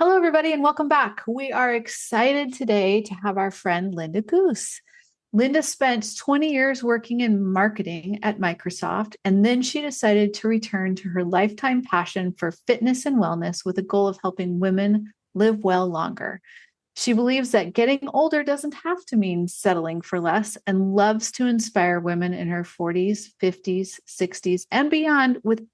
Hello, everybody, and welcome back. We are excited today to have our friend Linda Goos. Linda spent 20 years working in marketing at Microsoft, and then she decided to return to her lifetime passion for fitness and wellness with a goal of helping women live well longer. She believes that getting older doesn't have to mean settling for less and loves to inspire women in her 40s, 50s, 60s, and beyond with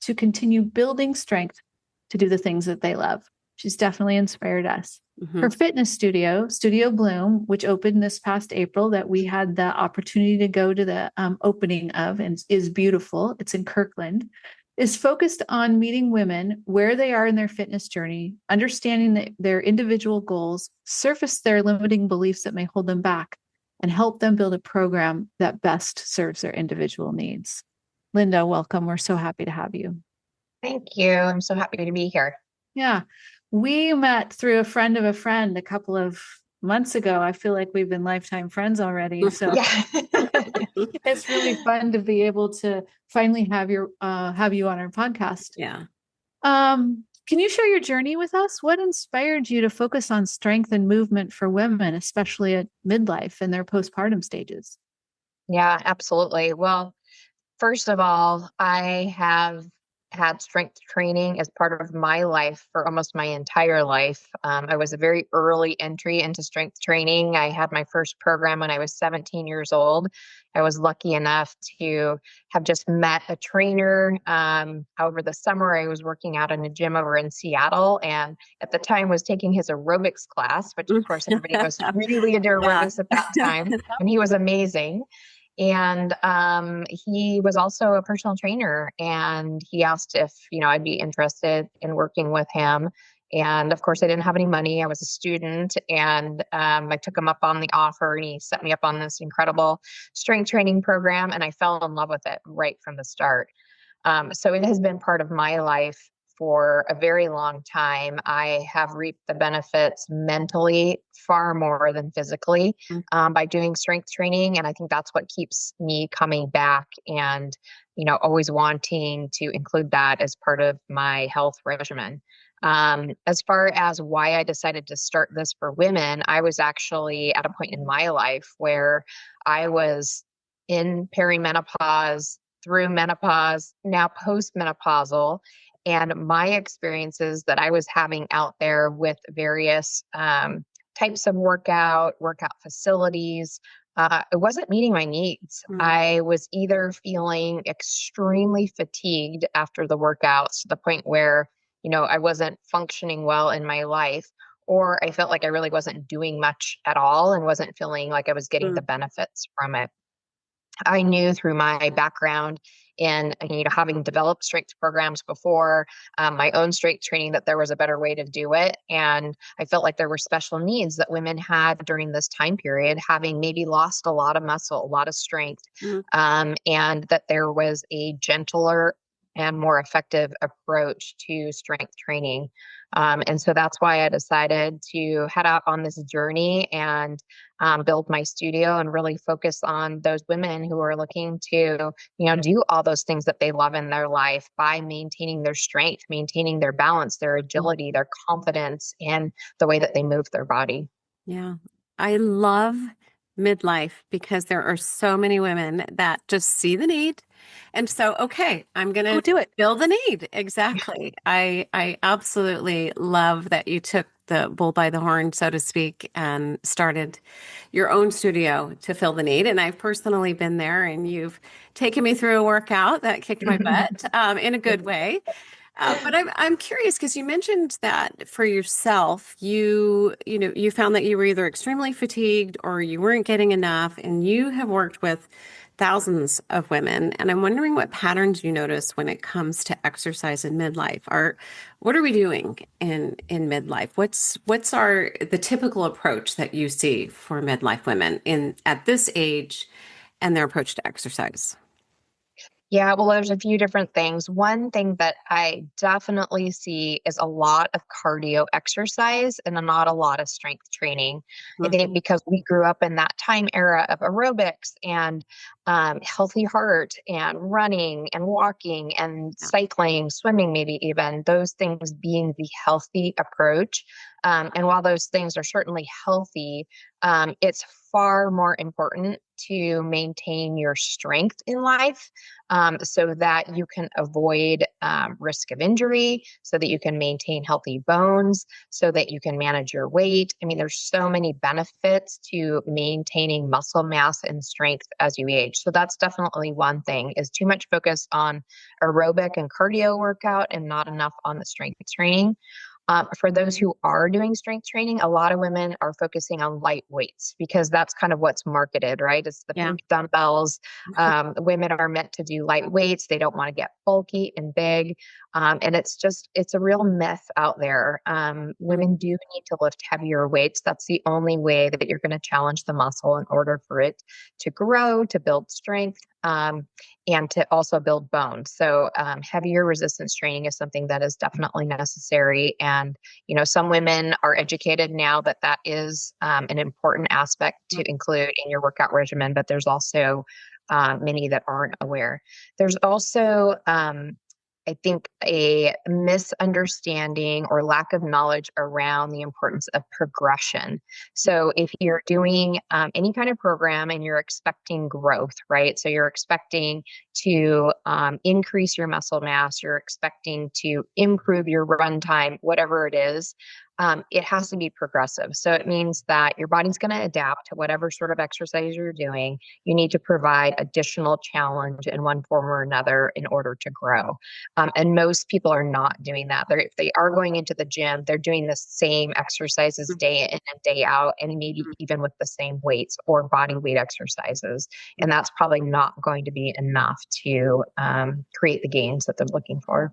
to continue building strength to do the things that they love. She's definitely inspired us. Her fitness studio, Studio Bloom, which opened this past April, that we had the opportunity to go to the opening of, and is beautiful. It's in Kirkland, is focused on meeting women where they are in their fitness journey, understanding their individual goals, surface their limiting beliefs that may hold them back, and help them build a program that best serves their individual needs. Linda, welcome. We're so happy to have you. Thank you. I'm so happy to be here. Yeah. We met through a friend of a friend a couple of months ago. I feel like we've been lifetime friends already. So Yeah. it's really fun to be able to finally have you on our podcast. Yeah. Can you share your journey with us? What inspired you to focus on strength and movement for women, especially at midlife and their postpartum stages? Yeah, absolutely. Well, first of all, I have had strength training as part of my life for almost my entire life. I was a very early entry into strength training. I had my first program when I was 17 years old. I was lucky enough to have just met a trainer. However, the summer I was working out in a gym over in Seattle, and at the time was taking his aerobics class, which of course everybody was really into aerobics at that time, and he was amazing. And he was also a personal trainer, and he asked if, I'd be interested in working with him. And of course, I didn't have any money. I was a student, and I took him up on the offer, and he set me up on this incredible strength training program, and I fell in love with it right from the start. So it has been part of my life for a very long time. I have reaped the benefits mentally far more than physically by doing strength training. And I think that's what keeps me coming back and, always wanting to include that as part of my health regimen. As far as why I decided to start this for women, I was actually at a point in my life where I was in perimenopause, through menopause, now postmenopausal. And my experiences that I was having out there with various types of workout facilities, it wasn't meeting my needs. I was either feeling extremely fatigued after the workouts to the point where, I wasn't functioning well in my life, or I felt like I really wasn't doing much at all and wasn't feeling like I was getting the benefits from it. I knew through my background in having developed strength programs before, my own strength training, that there was a better way to do it. And I felt like there were special needs that women had during this time period, having maybe lost a lot of muscle, a lot of strength, and that there was a gentler and more effective approach to strength training. And so that's why I decided to head out on this journey and build my studio and really focus on those women who are looking to, do all those things that they love in their life by maintaining their strength, maintaining their balance, their agility, their confidence in the way that they move their body. Yeah. I love midlife because there are so many women that just see the need. And so, okay, I'm going to do it. fill the need. Exactly. I absolutely love that you took the bull by the horn, so to speak, and started your own studio to fill the need. And I've personally been there, and you've taken me through a workout that kicked my butt in a good way. But I'm curious because you mentioned that for yourself, you found that you were either extremely fatigued or you weren't getting enough, and you have worked with thousands of women. And I'm wondering what patterns you notice when it comes to exercise in midlife. What are we doing in midlife? What's the typical approach that you see for midlife women at this age and their approach to exercise? Yeah, well, there's a few different things. One thing that I definitely see is a lot of cardio exercise and not a lot of strength training. I think because we grew up in that time era of aerobics, and healthy heart and running and walking and cycling, swimming, maybe even those things being the healthy approach. And while those things are certainly healthy, it's far more important to maintain your strength in life, so that you can avoid risk of injury, so that you can maintain healthy bones, so that you can manage your weight. I mean, there's so many benefits to maintaining muscle mass and strength as you age. So that's definitely one thing, is too much focus on aerobic and cardio workout and not enough on the strength training. For those who are doing strength training, a lot of women are focusing on light weights because that's kind of what's marketed, right? It's the Yeah. pink dumbbells. Women are meant to do light weights. They don't want to get bulky and big. And it's a real myth out there. Women do need to lift heavier weights. That's the only way that you're going to challenge the muscle in order for it to grow, to build strength. And to also build bone. So heavier resistance training is something that is definitely necessary. And, some women are educated now that that is an important aspect to include in your workout regimen, but there's also many that aren't aware. There's also, I think, a misunderstanding or lack of knowledge around the importance of progression. So if you're doing any kind of program and you're expecting growth, right? So you're expecting to increase your muscle mass, you're expecting to improve your run time, whatever it is, it has to be progressive. So it means that your body's going to adapt to whatever sort of exercise you're doing. You need to provide additional challenge in one form or another in order to grow. And most people are not doing that. If they are going into the gym, they're doing the same exercises day in and day out, and maybe even with the same weights or body weight exercises. And that's probably not going to be enough to create the gains that they're looking for.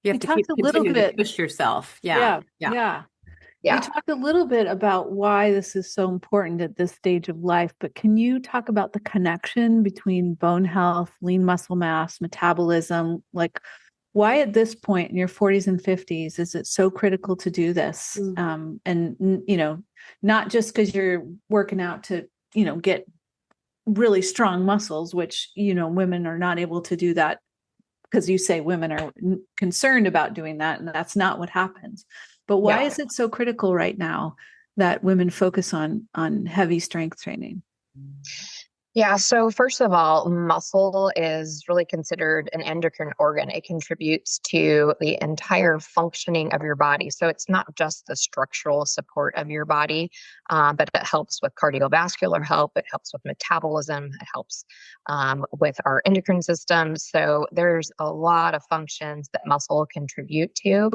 You We have to talked a little continue to bit. push yourself. Yeah. Yeah, Yeah. yeah. We Yeah. talked a little bit about why this is so important at this stage of life, but can you talk about the connection between bone health, lean muscle mass, metabolism? Like, why at this point in your 40s and 50s is it so critical to do this? And, not just because you're working out to, get really strong muscles, which, women are not able to do that because you say women are concerned about doing that, and that's not what happens. But why is it so critical right now that women focus on heavy strength training? Yeah. So first of all, muscle is really considered an endocrine organ. It contributes to the entire functioning of your body. So it's not just the structural support of your body, but it helps with cardiovascular health. It helps with metabolism. It helps with our endocrine system. So there's a lot of functions that muscle contribute to.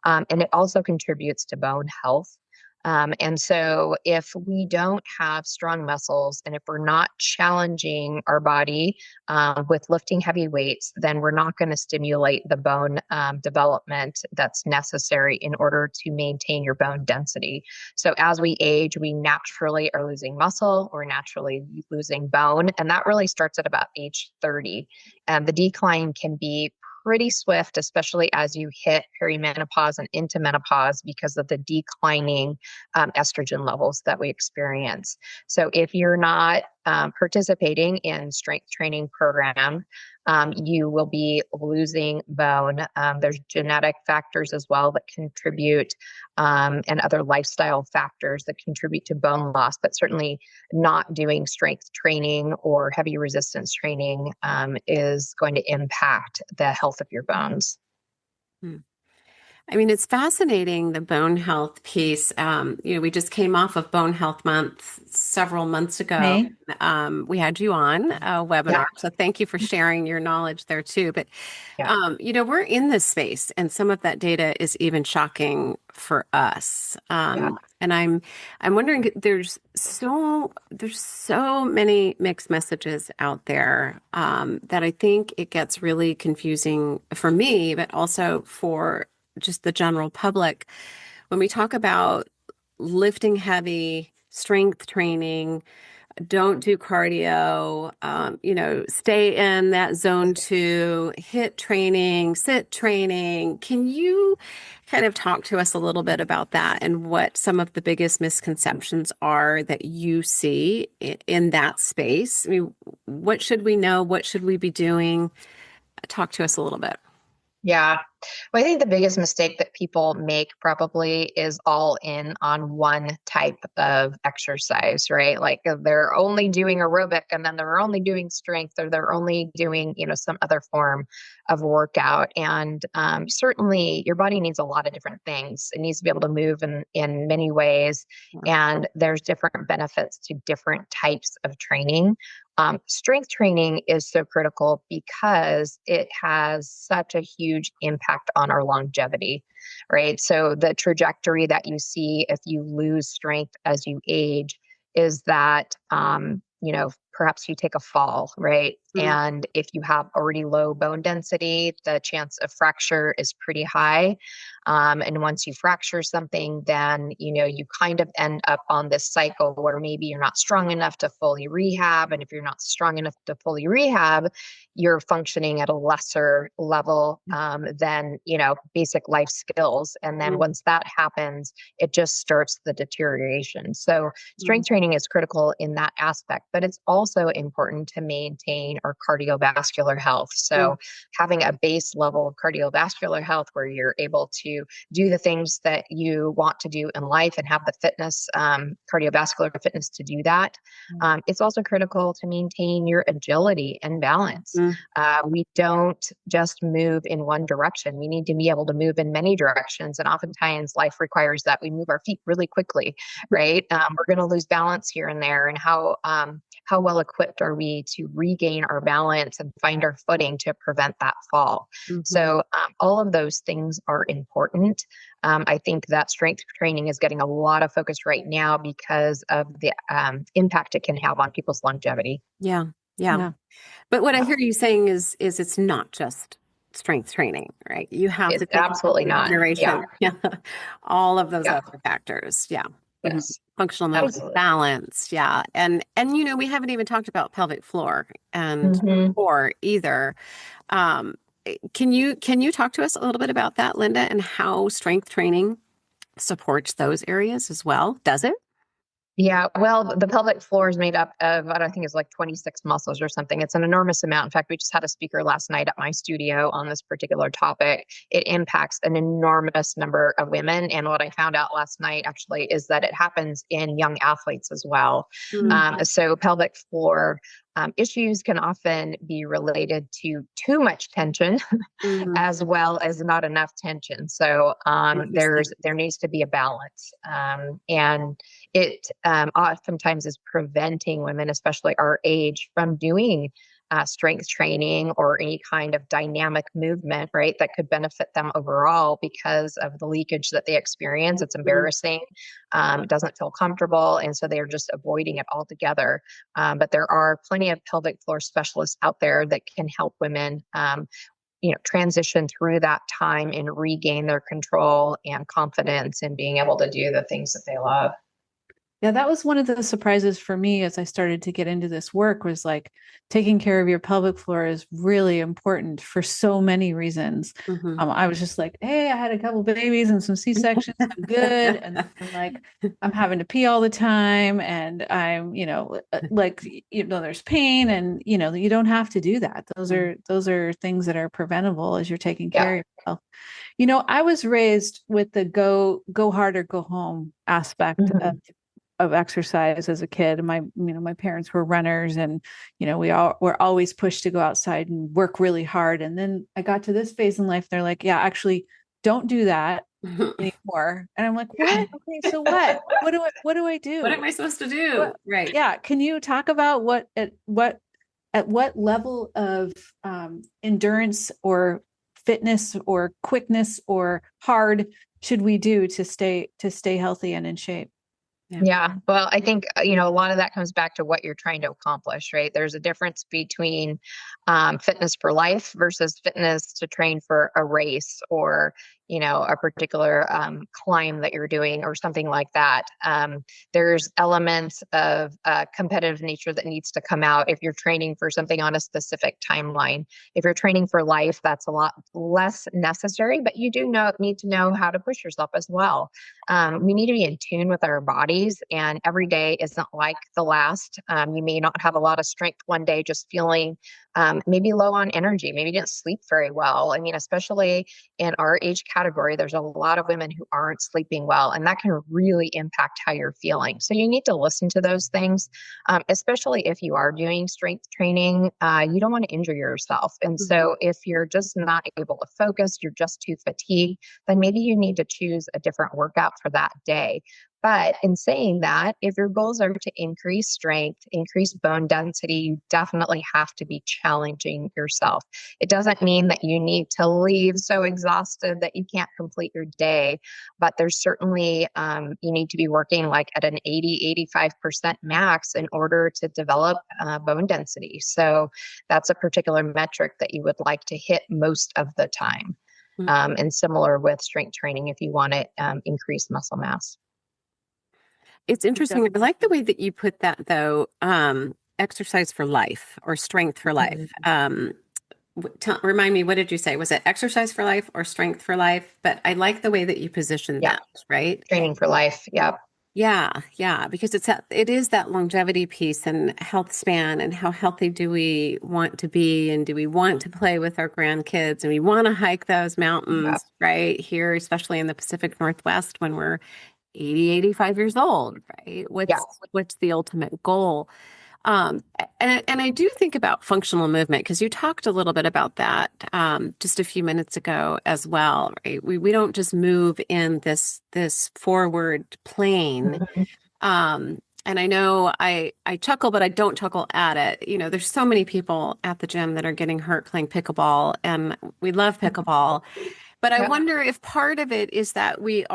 And it also contributes to bone health. And so if we don't have strong muscles and if we're not challenging our body with lifting heavy weights, then we're not going to stimulate the bone development that's necessary in order to maintain your bone density. So as we age, we naturally are losing muscle, we're naturally losing bone, and that really starts at about age 30. And the decline can be pretty swift, especially as you hit perimenopause and into menopause because of the declining estrogen levels that we experience. So if you're not participating in strength training program, you will be losing bone. There's genetic factors as well that contribute, and other lifestyle factors that contribute to bone loss, but certainly not doing strength training or heavy resistance training is going to impact the health of your bones. I mean, it's fascinating, the bone health piece. We just came off of Bone Health Month several months ago. May. We had you on a webinar, so thank you for sharing your knowledge there too. But, we're in this space, and some of that data is even shocking for us. And I'm wondering, there's so many mixed messages out there that I think it gets really confusing for me, but also for just the general public. When we talk about lifting heavy, strength training, don't do cardio, stay in that zone 2, hit training, sit training. Can you kind of talk to us a little bit about that and what some of the biggest misconceptions are that you see in that space? I mean, what should we know? What should we be doing? Talk to us a little bit. Yeah. Well, I think the biggest mistake that people make probably is all in on one type of exercise, right? Like they're only doing aerobic and then they're only doing strength or they're only doing, some other form of workout. And certainly your body needs a lot of different things. It needs to be able to move in many ways. And there's different benefits to different types of training. Strength training is so critical because it has such a huge impact on our longevity, right? So the trajectory that you see if you lose strength as you age is that, perhaps you take a fall, right? Mhm. And if you have already low bone density, the chance of fracture is pretty high. And once you fracture something, then, you kind of end up on this cycle where maybe you're not strong enough to fully rehab. And if you're not strong enough to fully rehab, you're functioning at a lesser level than, basic life skills. And then once that happens, it just starts the deterioration. So strength training is critical in that aspect, but it's also important to maintain our cardiovascular health. So having a base level of cardiovascular health where you're able to do the things that you want to do in life and have the fitness, cardiovascular fitness to do that. It's also critical to maintain your agility and balance. We don't just move in one direction. We need to be able to move in many directions. And oftentimes life requires that we move our feet really quickly, right? We're going to lose balance here and there. And how well equipped are we to regain our balance and find our footing to prevent that fall? So all of those things are important. I think that strength training is getting a lot of focus right now because of the impact it can have on people's longevity. Yeah. But what I hear you saying is it's not just strength training, right? You have to It's take absolutely into not. consideration all of those Yeah. other factors. Yeah. Yes. Functional mobility, Absolutely. balance. Yeah. And we haven't even talked about pelvic floor and core either. Um, can you talk to us a little bit about that, Linda, and how strength training supports those areas as well? Does it? Yeah, well, the pelvic floor is made up of, I don't think it's like 26 muscles or something. It's an enormous amount. In fact, we just had a speaker last night at my studio on this particular topic. It impacts an enormous number of women. And what I found out last night actually is that it happens in young athletes as well. So pelvic floor issues can often be related to too much tension as well as not enough tension. So there needs to be a balance. And it oftentimes is preventing women, especially our age, from doing strength training or any kind of dynamic movement, right, that could benefit them overall because of the leakage that they experience. It's embarrassing. It doesn't feel comfortable. And so they're just avoiding it altogether. But there are plenty of pelvic floor specialists out there that can help women transition through that time and regain their control and confidence in being able to do the things that they love. Yeah, that was one of the surprises for me as I started to get into this work was like taking care of your pelvic floor is really important for so many reasons. I was just like, hey, I had a couple babies and some C-sections. I'm good. And then I'm like, I'm having to pee all the time. And I'm, there's pain and, you don't have to do that. Those are things that are preventable as you're taking care of yourself. I was raised with the go hard or go home aspect of exercise as a kid. My parents were runners and, we all were always pushed to go outside and work really hard. And then I got to this phase in life. They're like, yeah, actually don't do that anymore. And I'm like, what? Okay. So what do I do? What am I supposed to do? Right. Yeah. Can you talk about at what level of endurance or fitness or quickness or hard should we do to stay healthy and in shape? Yeah. Well, I think, a lot of that comes back to what you're trying to accomplish, right? There's a difference between fitness for life versus fitness to train for a race or, a particular climb that you're doing or something like that. There's elements of competitive nature that needs to come out if you're training for something on a specific timeline. If you're training for life, that's a lot less necessary, but you do need to know how to push yourself as well. We need to be in tune with our bodies, and every day isn't like the last. You may not have a lot of strength one day, just feeling maybe low on energy, maybe didn't sleep very well. I mean, especially in our age category, there's a lot of women who aren't sleeping well, and that can really impact how you're feeling. So you need to listen to those things, especially if you are doing strength training. You don't want to injure yourself. And so if you're just not able to focus, you're just too fatigued, then maybe you need to choose a different workout for that day. But in saying that, if your goals are to increase strength, increase bone density, you definitely have to be challenging yourself. It doesn't mean that you need to leave so exhausted that you can't complete your day, but there's certainly, you need to be working like at an 80-85% max in order to develop bone density. So that's a particular metric that you would like to hit most of the time. And similar with strength training if you want to increase muscle mass. It's interesting. I like the way that you put that, though. Exercise for life or strength for life. Remind me, what did you say? Was it exercise for life or strength for life? But I like the way that you positioned that, right? Training for life. Yeah. Yeah, because it is that longevity piece and health span and how healthy do we want to be, and do we want to play with our grandkids, and we want to hike those mountains right here, especially in the Pacific Northwest when we're 80, 85 years old, right? What's the ultimate goal? And I do think about functional movement, because you talked a little bit about that just a few minutes ago as well, right? We don't just move in this forward plane. And I know I chuckle, but I don't chuckle at it. There's so many people at the gym that are getting hurt playing pickleball, and we love pickleball. But I wonder if part of it is that we're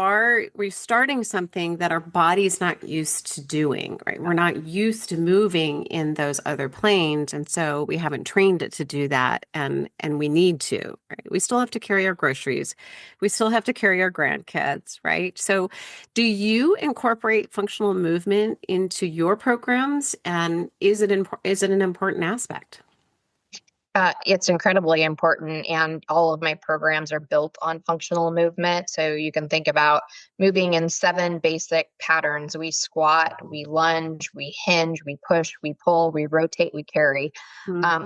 starting something that our body's not used to doing, right? We're not used to moving in those other planes. And so we haven't trained it to do that. And we need to, right? We still have to carry our groceries. We still have to carry our grandkids, right? So do you incorporate functional movement into your programs? And is it an important aspect? It's incredibly important, and all of my programs are built on functional movement. So you can think about moving in 7 basic patterns. We squat, we lunge, we hinge, we push, we pull, we rotate, we carry.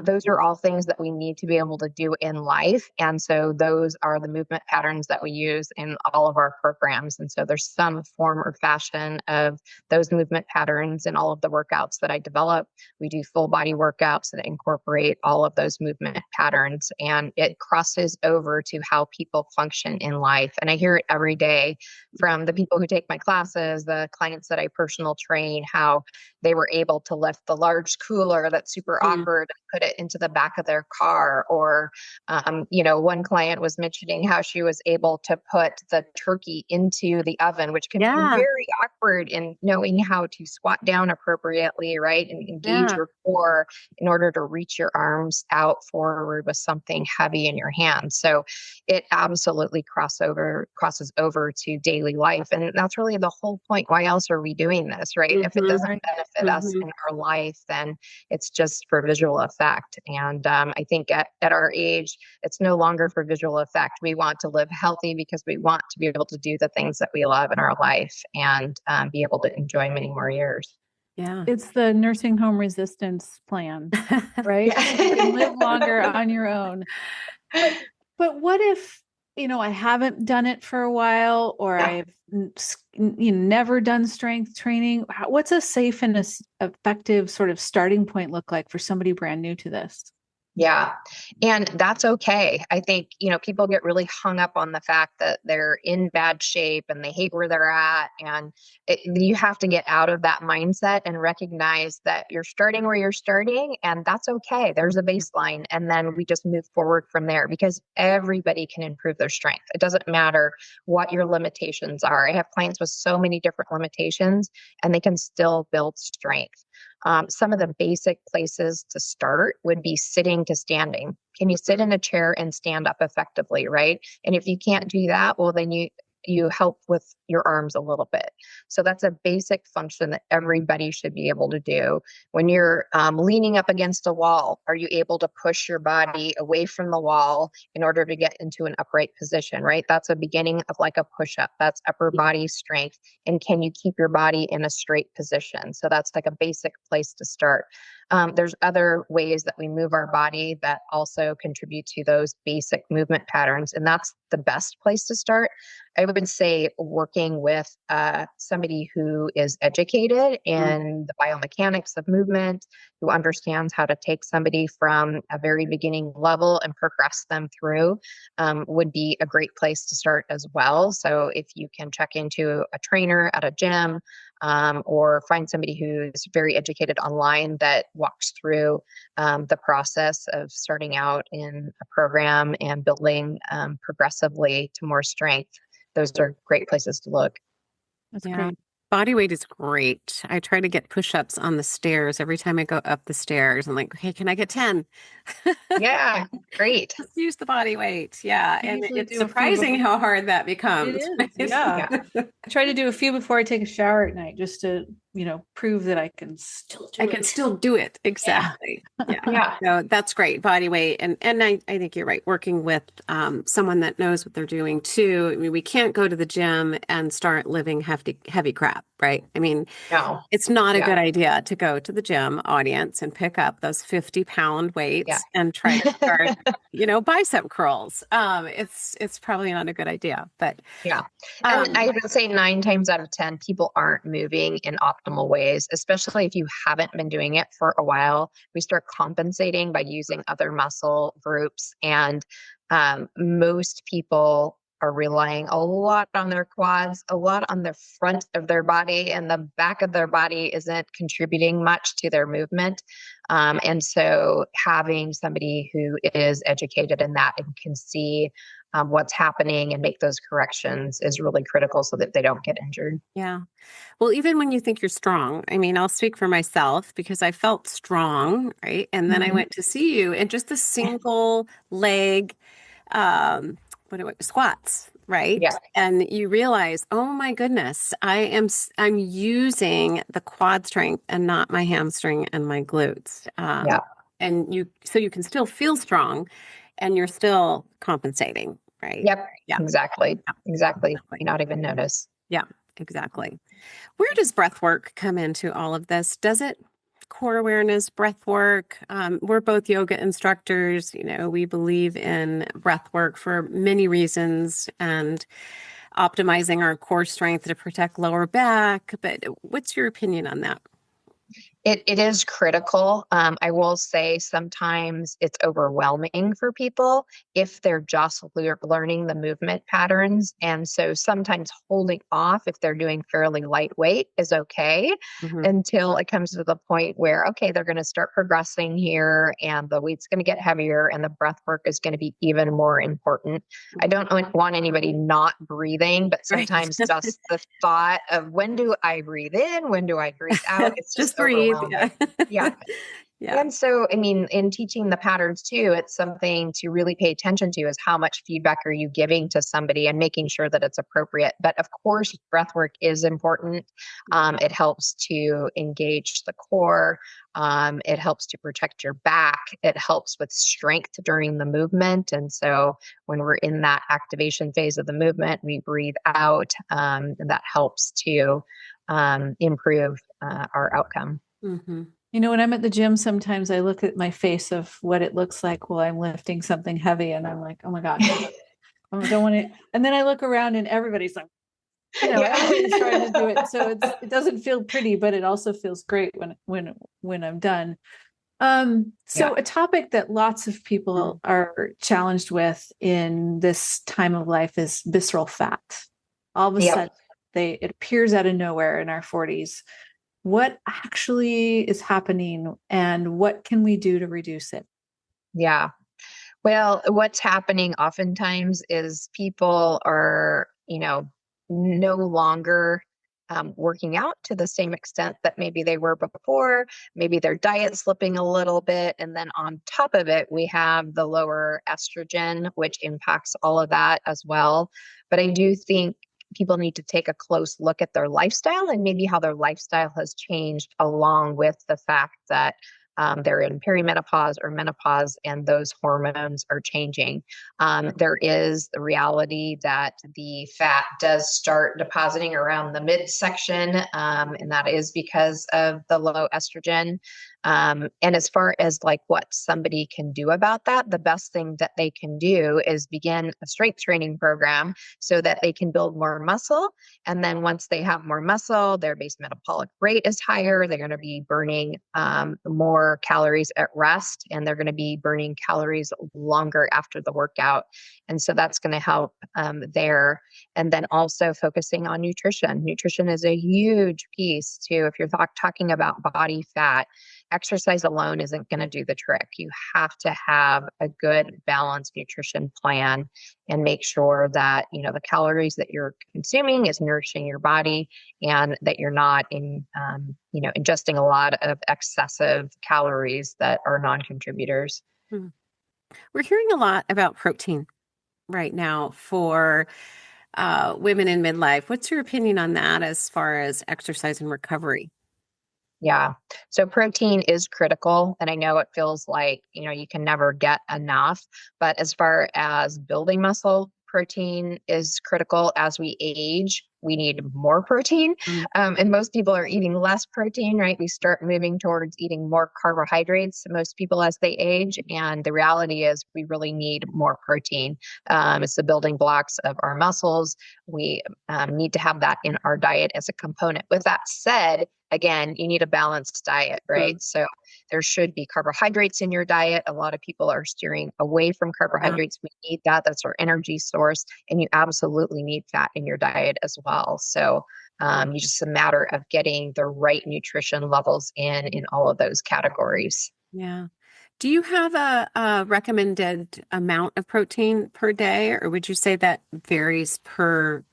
Those are all things that we need to be able to do in life. And so those are the movement patterns that we use in all of our programs. And so there's some form or fashion of those movement patterns in all of the workouts that I develop. We do full body workouts that incorporate all of those movement patterns, and it crosses over to how people function in life. And I hear it every day from the people who take my classes, the clients that I personal train, how they were able to lift the large cooler that's super awkward and put it into the back of their car. Or, one client was mentioning how she was able to put the turkey into the oven, which can be very awkward in knowing how to squat down appropriately, right? And engage your core in order to reach your arms out forward with something heavy in your hands. So it absolutely crosses over to daily life. And that's really the whole point. Why else are we doing this, right? If it doesn't benefit us in our life, then it's just for visual effect. And I think at our age, it's no longer for visual effect. We want to live healthy because we want to be able to do the things that we love in our life and be able to enjoy many more years. Yeah. It's the nursing home resistance plan, right? You can live longer on your own. But what if, I haven't done it for a while, or I've never done strength training? What's a safe and effective sort of starting point look like for somebody brand new to this? Yeah. And that's okay. I think, people get really hung up on the fact that they're in bad shape and they hate where they're at. And you have to get out of that mindset and recognize that you're starting where you're starting, and that's okay. There's a baseline. And then we just move forward from there, because everybody can improve their strength. It doesn't matter what your limitations are. I have clients with so many different limitations, and they can still build strength. Some of the basic places to start would be sitting to standing. Can you sit in a chair and stand up effectively, right? And if you can't do that, well, then you help with your arms a little bit. So that's a basic function that everybody should be able to do. When you're leaning up against a wall, are you able to push your body away from the wall in order to get into an upright position, right? That's a beginning of like a push-up. That's upper body strength. And can you keep your body in a straight position? So that's like a basic place to start. There's other ways that we move our body that also contribute to those basic movement patterns. And that's the best place to start. I would say working with somebody who is educated in the biomechanics of movement, who understands how to take somebody from a very beginning level and progress them through, would be a great place to start as well. So if you can check into a trainer at a gym, or find somebody who's very educated online that walks through the process of starting out in a program and building progressively to more strength. Those are great places to look. That's Yeah. great. Body weight is great. I try to get push-ups on the stairs every time I go up the stairs. I'm like, hey, can I get 10? Yeah, great. Just use the body weight. Yeah. I And usually it's do a few surprising before. how hard that It becomes. is, yeah. Yeah. I try to do a few before I take a shower at night just to, prove that I can still do I it. can still do it. Yeah. Exactly. Yeah. Yeah. So that's great. Body weight. And I think you're right. Working with someone that knows what they're doing too. I mean, we can't go to the gym and start living heavy crap, right? I mean, No. it's not a Yeah. good idea to go to the gym audience and pick up those 50-pound Yeah. weights and try to start, bicep curls. It's probably not a good idea, but Yeah. And I would say 9 times out of 10, people aren't moving in optimal ways, especially if you haven't been doing it for a while. We start compensating by using other muscle groups. And most people are relying a lot on their quads, a lot on the front of their body, and the back of their body isn't contributing much to their movement. And so having somebody who is educated in that and can see what's happening and make those corrections is really critical so that they don't get injured. yeah. Well, even when you think you're strong, I mean, I'll speak for myself because I felt strong, right? And then I went to see you and just a single leg, squats, right? Yeah. And you realize, oh my goodness, I'm using the quad strength and not my hamstring and my glutes. Yeah. And so you can still feel strong and you're still compensating, right? Yep. Yeah. Exactly. Exactly. You not even notice. Yeah, exactly. Where does breath work come into all of this? Does it core awareness, breath work? We're both yoga instructors. We believe in breath work for many reasons and optimizing our core strength to protect lower back. But what's your opinion on that? It is critical. I will say sometimes it's overwhelming for people if they're just learning the movement patterns. And so sometimes holding off if they're doing fairly lightweight is okay Mhm. until it comes to the point where, okay, they're going to start progressing here and the weight's going to get heavier and the breath work is going to be even more important. I don't want anybody not breathing, but Right. sometimes just the thought of when do I breathe in? When do I breathe out? It's Just just breathe. overwhelming. Yeah. Yeah. Yeah. And so, I mean, in teaching the patterns too, it's something to really pay attention to is how much feedback are you giving to somebody and making sure that it's appropriate. But of course, breath work is important. It helps to engage the core. It helps to protect your back. It helps with strength during the movement. And so when we're in that activation phase of the movement, we breathe out, and that helps to improve our outcome. Mm-hmm. When I'm at the gym, sometimes I look at my face of what it looks like while I'm lifting something heavy, and I'm like, oh my gosh, I don't want to. And then I look around, and everybody's like, everybody's trying to do it. So it doesn't feel pretty, but it also feels great when I'm done. So a topic that lots of people are challenged with in this time of life is visceral fat. All of a sudden, it appears out of nowhere in our 40s. What actually is happening and what can we do to reduce it? Yeah. Well, what's happening oftentimes is people are, no longer working out to the same extent that maybe they were before, maybe their diet slipping a little bit. And then on top of it, we have the lower estrogen, which impacts all of that as well. But I do think people need to take a close look at their lifestyle and maybe how their lifestyle has changed along with the fact that they're in perimenopause or menopause and those hormones are changing. There is the reality that the fat does start depositing around the midsection, and that is because of the low estrogen. And as far as like what somebody can do about that, the best thing that they can do is begin a strength training program so that they can build more muscle. And then once they have more muscle, their base metabolic rate is higher. They're going to be burning more calories at rest, and they're going to be burning calories longer after the workout. And so that's going to help there. And then also focusing on nutrition. Nutrition is a huge piece too. If you're talking about body fat, exercise alone isn't going to do the trick. You have to have a good balanced nutrition plan and make sure that, the calories that you're consuming is nourishing your body and that you're not ingesting a lot of excessive calories that are non-contributors. Hmm. We're hearing a lot about protein right now for women in midlife. What's your opinion on that as far as exercise and recovery? Yeah. So protein is critical. And I know it feels like, you can never get enough. But as far as building muscle, protein is critical. As we age, we need more protein. And most people are eating less protein, right? We start moving towards eating more carbohydrates, most people as they age. And the reality is we really need more protein. It's the building blocks of our muscles. We need to have that in our diet as a component. With that said, again, you need a balanced diet, right? So there should be carbohydrates in your diet. A lot of people are steering away from carbohydrates. We need that. That's our energy source. And you absolutely need fat in your diet as well. So it's just a matter of getting the right nutrition levels in all of those categories. Yeah. Do you have a recommended amount of protein per day, or would you say that varies per,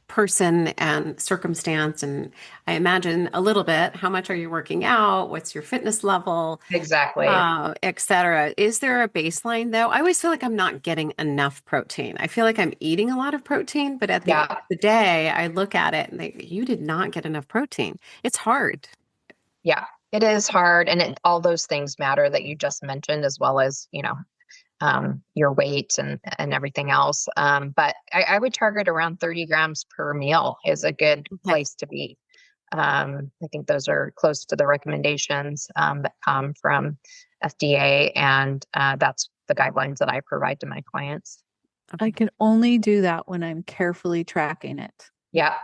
person and circumstance? And I imagine a little bit, how much are you working out? What's your fitness level? Exactly. Et cetera. Is there a baseline though? I always feel like I'm not getting enough protein. I feel like I'm eating a lot of protein, but at the end of the day, I look at it and you did not get enough protein. It's hard. Yeah, it is hard. And all those things matter that you just mentioned, as well as, your weight and everything else. But I would target around 30 grams per meal is a good place to be. I think those are close to the recommendations that come from FDA, and that's the guidelines that I provide to my clients. I can only do that when I'm carefully tracking it. Yeah.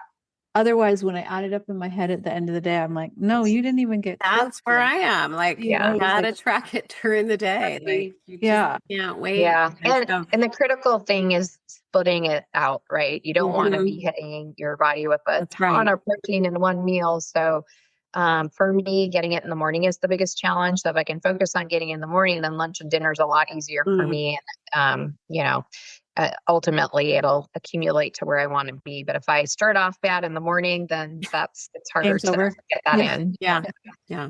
Otherwise, when I add it up in my head at the end of the day, I'm like, no, you didn't even get That's where I am. Like, you gotta track it during the day. Like, you just can't wait. Yeah. And the critical thing is splitting it out, right? You don't want to be hitting your body with a ton of protein in one meal. So for me, getting it in the morning is the biggest challenge. So if I can focus on getting it in the morning, then lunch and dinner is a lot easier for me. Ultimately it'll accumulate to where I want to be. But if I start off bad in the morning, then it's harder to get that in. Yeah.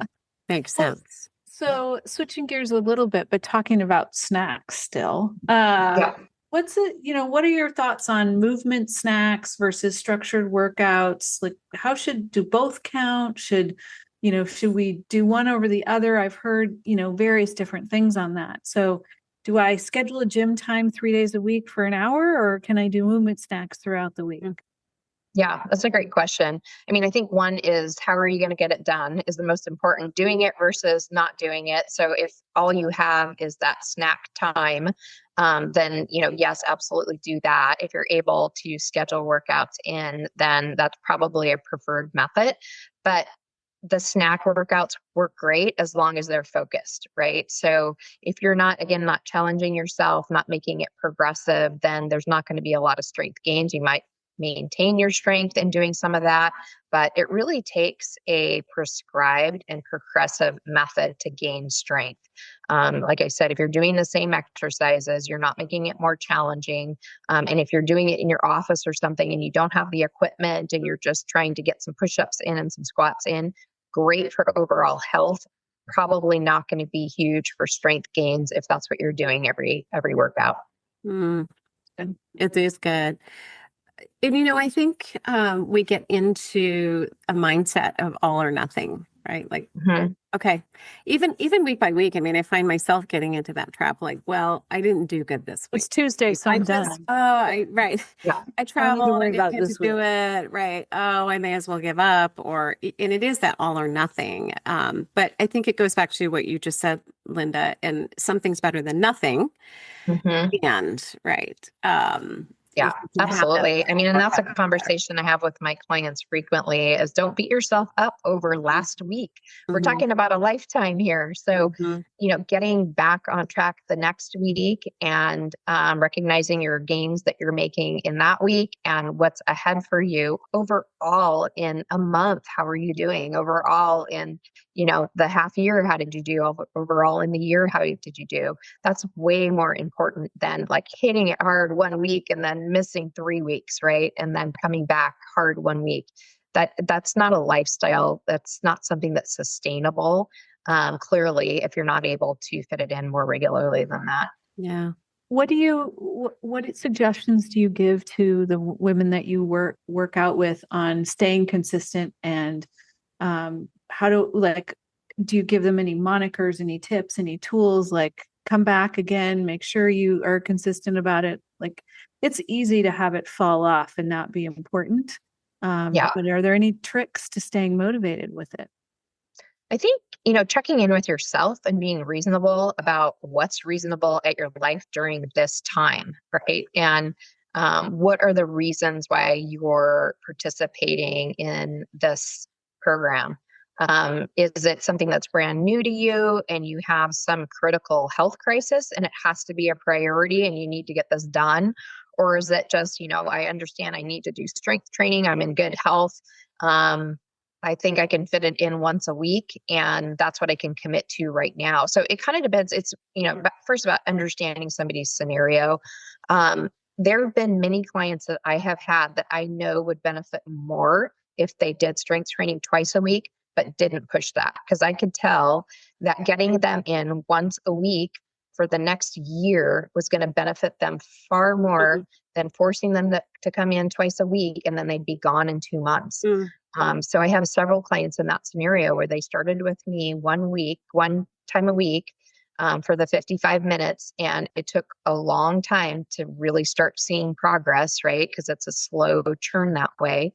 Makes sense. So switching gears a little bit, but talking about snacks still. What are your thoughts on movement snacks versus structured workouts? Like do both count? Should we do one over the other? I've heard, various different things on that. So do I schedule a gym time 3 days a week for an hour, or can I do movement snacks throughout the week? Yeah, that's a great question. I mean, I think one is how are you going to get it done is the most important, doing it versus not doing it. So if all you have is that snack time, then, yes, absolutely do that. If you're able to schedule workouts in, then that's probably a preferred method. But the snack workouts work great as long as they're focused, right? So if you're not challenging yourself, not making it progressive, then there's not going to be a lot of strength gains. You might maintain your strength in doing some of that, but it really takes a prescribed and progressive method to gain strength. Like I said, if you're doing the same exercises, you're not making it more challenging. And if you're doing it in your office or something and you don't have the equipment and you're just trying to get some push-ups in and some squats in, great for overall health. Probably not going to be huge for strength gains if that's what you're doing every workout. Mm, it is good. And, I think we get into a mindset of all or nothing, right? Like, Mm-hmm. okay, even week by week, I mean, I find myself getting into that trap. Like, well, I didn't do good this week. It's Tuesday, so I'm done. Right. Yeah. I I don't need to traveled, I worry didn't about get to this do week. it. Right. Oh, I may as well give up. And it is that all or nothing. But I think it goes back to what you just said, Linda, and something's better than nothing. Mm-hmm. And right. Yeah, If you can have that absolutely. I mean, and that's a better. conversation I have with my clients frequently is don't beat yourself up over last week. We're Mhm, talking about a lifetime here. So, mhm, getting back on track the next week and recognizing your gains that you're making in that week and what's ahead for you overall in a month. How are you doing overall in, the half year? How did you do overall in the year? How did you do? That's way more important than like hitting it hard one week and then missing 3 weeks, right? And then coming back hard one week. That's not a lifestyle. That's not something that's sustainable. Clearly, if you're not able to fit it in more regularly than that. yeah. What suggestions do you give to the women that you work out with on staying consistent and how do you give them any monikers, any tips, any tools like come back again, make sure you are consistent about it? Like it's easy to have it fall off and not be important. Yeah. But are there any tricks to staying motivated with it? I think, checking in with yourself and being reasonable about what's reasonable at your life during this time, right? And what are the reasons why you're participating in this program? Is it something that's brand new to you and you have some critical health crisis and it has to be a priority and you need to get this done? Or is it just, I understand I need to do strength training, I'm in good health. I think I can fit it in once a week and that's what I can commit to right now. So it kind of depends. It's, first about understanding somebody's scenario. There have been many clients that I have had that I know would benefit more if they did strength training twice a week, but didn't push that because I could tell that getting them in once a week for the next year was going to benefit them far more than forcing them to come in twice a week and then they'd be gone in 2 months. Mm, So I have several clients in that scenario where they started with me one time a week for the 55 minutes. And it took a long time to really start seeing progress, right? Because it's a slow churn that way.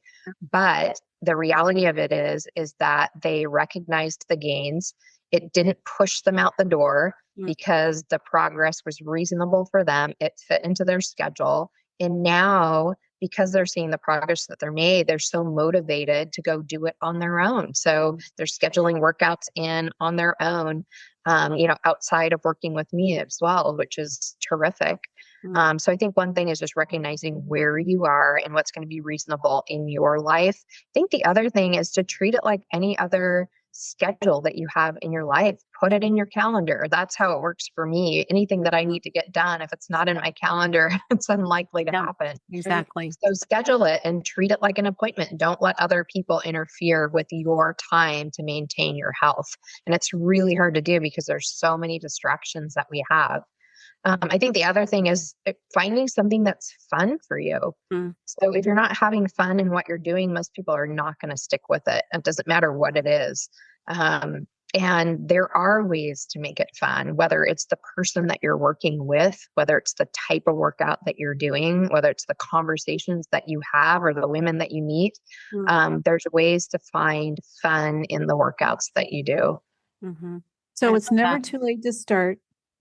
But the reality of it is that they recognized the gains. It didn't push them out the door mm, because the progress was reasonable for them. It fit into their schedule. And now because they're seeing the progress that they're made, they're so motivated to go do it on their own. So they're scheduling workouts in on their own, outside of working with me as well, which is terrific. mm, So I think one thing is just recognizing where you are and what's going to be reasonable in your life. I think the other thing is to treat it like any other schedule that you have in your life. Put it in your calendar. That's how it works for me. Anything that I need to get done, if it's not in my calendar, it's unlikely to yeah, happen. exactly. So schedule it and treat it like an appointment. Don't let other people interfere with your time to maintain your health. And it's really hard to do because there's so many distractions that we have. I think the other thing is finding something that's fun for you. Mm, So if you're not having fun in what you're doing, most people are not going to stick with it. It doesn't matter what it is. Um, and there are ways to make it fun, whether it's the person that you're working with, whether it's the type of workout that you're doing, whether it's the conversations that you have or the women that you meet. mm, There's ways to find fun in the workouts that you do. mhm. I So love it's never that. too late to start.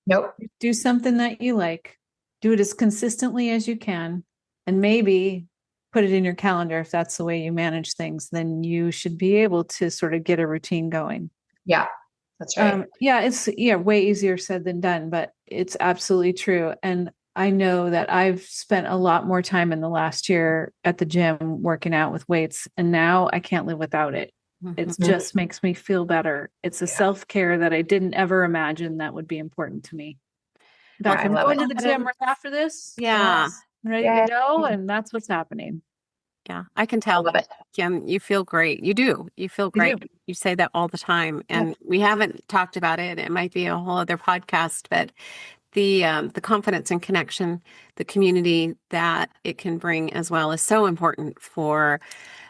Nope. Do something that you like, do it as consistently as you can, and maybe put it in your calendar if that's the way you manage things, then you should be able to sort of get a routine going. Yeah, that's right. Yeah, it's way easier said than done, but it's absolutely true. And I know that I've spent a lot more time in the last year at the gym working out with weights, and now I can't live without it. It Mhm. just makes me feel better. It's a Yeah. self-care that I didn't ever imagine that would be important to me. In Yeah, fact, I I'm love going it. to the gym right after this. Yeah. I'm ready to Yeah, go, and that's what's happening. Yeah. I can I tell, love it. Kim, you feel great. You do. You feel I great. do. You say that all the time. Yeah. And we haven't talked about it. It might be a whole other podcast, but the confidence and connection, the community that it can bring as well is so important for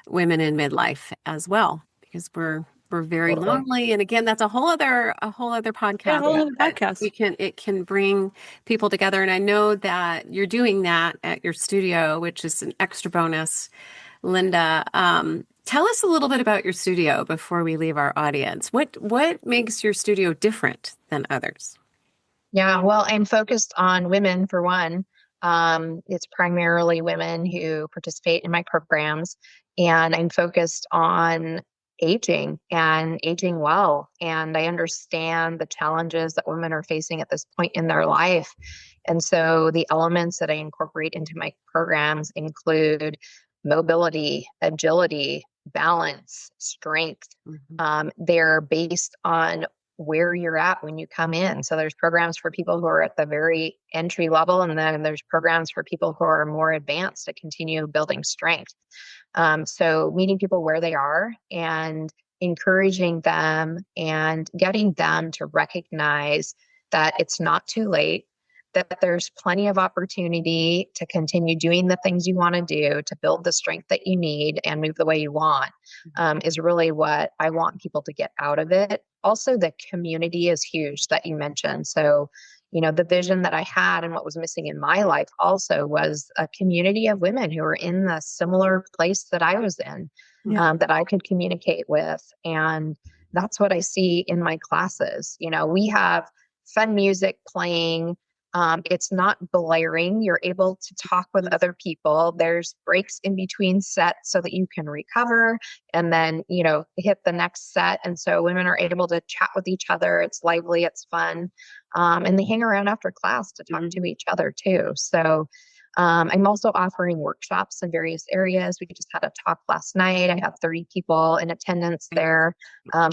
women in midlife as well, because we're very Totally. lonely. And again, that's a whole other Yeah, podcast. whole other But podcast. it can bring people together. And I know that you're doing that at your studio, which is an extra bonus. Linda, tell us a little bit about your studio before we leave our audience. What makes your studio different than others? Yeah, well, I'm focused on women for one. It's primarily women who participate in my programs, and I'm focused on aging and aging well. And I understand the challenges that women are facing at this point in their life. And so the elements that I incorporate into my programs include mobility, agility, balance, strength. Mhm. They're based on where you're at when you come in. So there's programs for people who are at the very entry level, and then there's programs for people who are more advanced to continue building strength. So meeting people where they are and encouraging them and getting them to recognize that it's not too late, that there's plenty of opportunity to continue doing the things you want to do to build the strength that you need and move the way you want, is really what I want people to get out of it. Also, the community is huge that you mentioned. So, the vision that I had and what was missing in my life also was a community of women who were in the similar place that I was in, Yeah. that I could communicate with. And that's what I see in my classes. We have fun music playing. It's not blaring. You're able to talk with other people. There's breaks in between sets so that you can recover and then, hit the next set. And so women are able to chat with each other. It's lively, it's fun. And they hang around after class to talk to each other too. So I'm also offering workshops in various areas. We just had a talk last night. I have 30 people in attendance there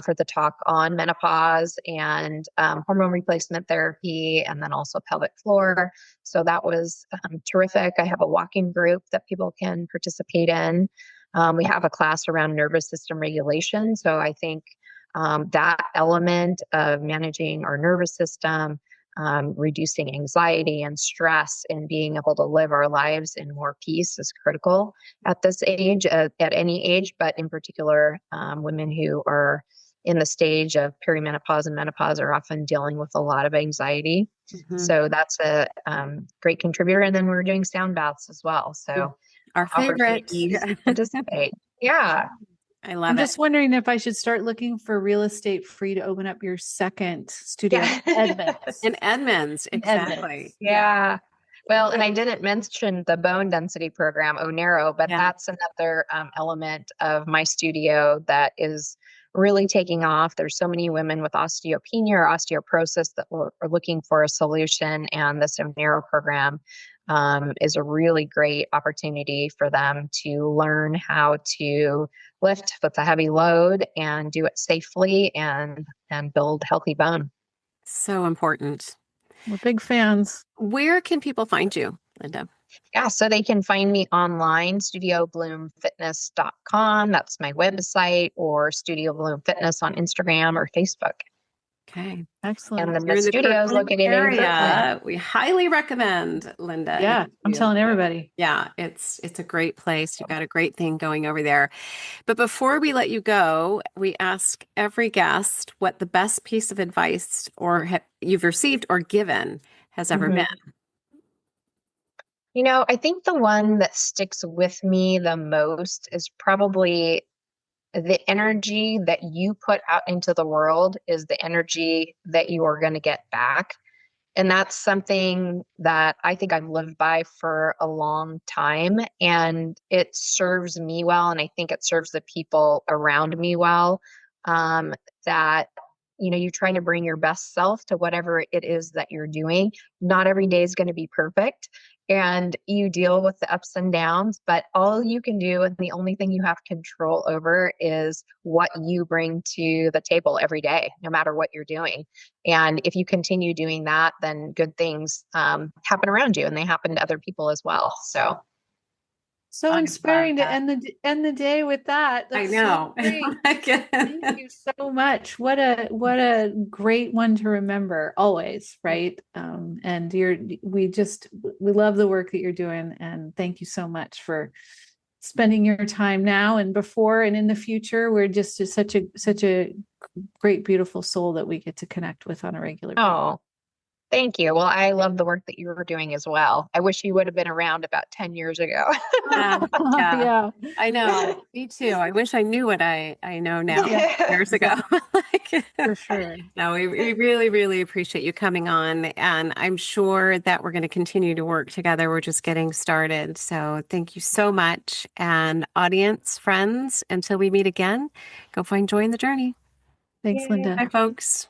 for the talk on menopause and hormone replacement therapy, and then also pelvic floor. So that was terrific. I have a walking group that people can participate in. We have a class around nervous system regulation. So I think that element of managing our nervous system, reducing anxiety and stress, and being able to live our lives in more peace is critical at this age, at any age, but in particular, women who are in the stage of perimenopause and menopause are often dealing with a lot of anxiety. Mhm. So that's a great contributor. And then we're doing sound baths as well. So Our favorite. opportunities to participate. Yeah. I I'm love it. just wondering if I should start looking for real estate for you to open up your second studio Yeah. in Edmonds. In Edmonds, In exactly. Edmonds. Yeah. Well, and I didn't mention the bone density program, Onero, but Yeah. that's another element of my studio that is really taking off. There's so many women with osteopenia or osteoporosis that are looking for a solution, and this Onero program is a really great opportunity for them to learn how to lift with a heavy load and do it safely and build healthy bone. So important. We're big fans. Where can people find you, Linda? Yeah, so they can find me online, studiobloomfitness.com. That's my website, or Studio Bloom Fitness on Instagram or Facebook. Okay. And Excellent. then the You're in the studio is Kirkland located in Kirkland. area. We highly recommend Linda and Yeah, I'm you. telling everybody. Yeah, it's a great place. You've got a great thing going over there. But before we let you go, we ask every guest what the best piece of advice you've received or given has ever Mhm. been. I think the one that sticks with me the most is probably the energy that you put out into the world is the energy that you are going to get back. And that's something that I think I've lived by for a long time. And it serves me well. And I think it serves the people around me well. That, you're trying to bring your best self to whatever it is that you're doing. Not every day is going to be perfect. and you deal with the ups and downs, but all you can do and the only thing you have control over is what you bring to the table every day, no matter what you're doing. And if you continue doing that, then good things happen around you and they happen to other people as well. So So I love inspiring to that. end the day with that. I That's so know. great. Thank you so much. What a great one to remember always, right? And we love the work that you're doing, and thank you so much for spending your time now and before and in the future. We're just such a great, beautiful soul that we get to connect with on a regular basis. Oh, thank you. Well, I love the work that you were doing as well. I wish you would have been around about 10 years ago. Yeah, Yeah, I know. Me too. I wish I knew what I know now yeah, years ago. Like, for sure. no, we really, really appreciate you coming on. And I'm sure that we're going to continue to work together. We're just getting started. So thank you so much. And audience, friends, until we meet again, go find joy in the journey. Thanks, Yay. Bye, Linda. folks.